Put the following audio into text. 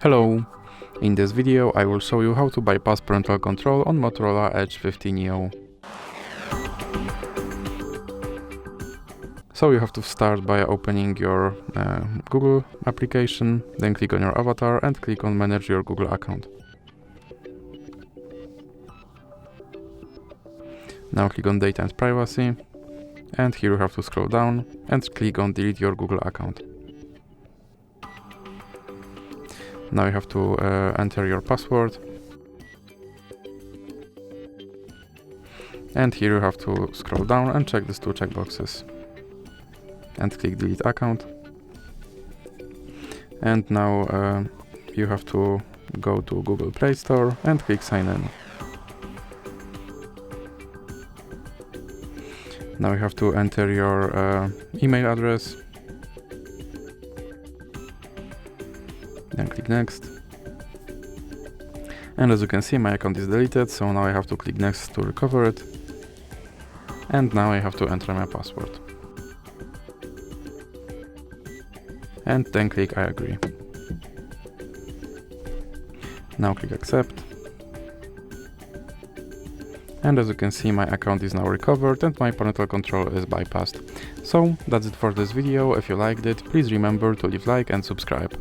Hello! In this video I will show you how to bypass parental control on Motorola Edge 50 Neo. So you have to start by opening your Google application, then click on your avatar and click on Manage your Google account. Now click on Data and Privacy, and here you have to scroll down and click on Delete your Google account. Now you have to enter your password, and here you have to scroll down and check these two checkboxes and click Delete account. And now you have to go to Google Play Store and click Sign in. Now you have to enter your email address. Then click Next. And as you can see, my account is deleted, so now I have to click Next to recover it. And now I have to enter my password. And then click I agree. Now click Accept. And as you can see, my account is now recovered and my parental control is bypassed. So that's it for this video. If you liked it, please remember to leave a like and subscribe.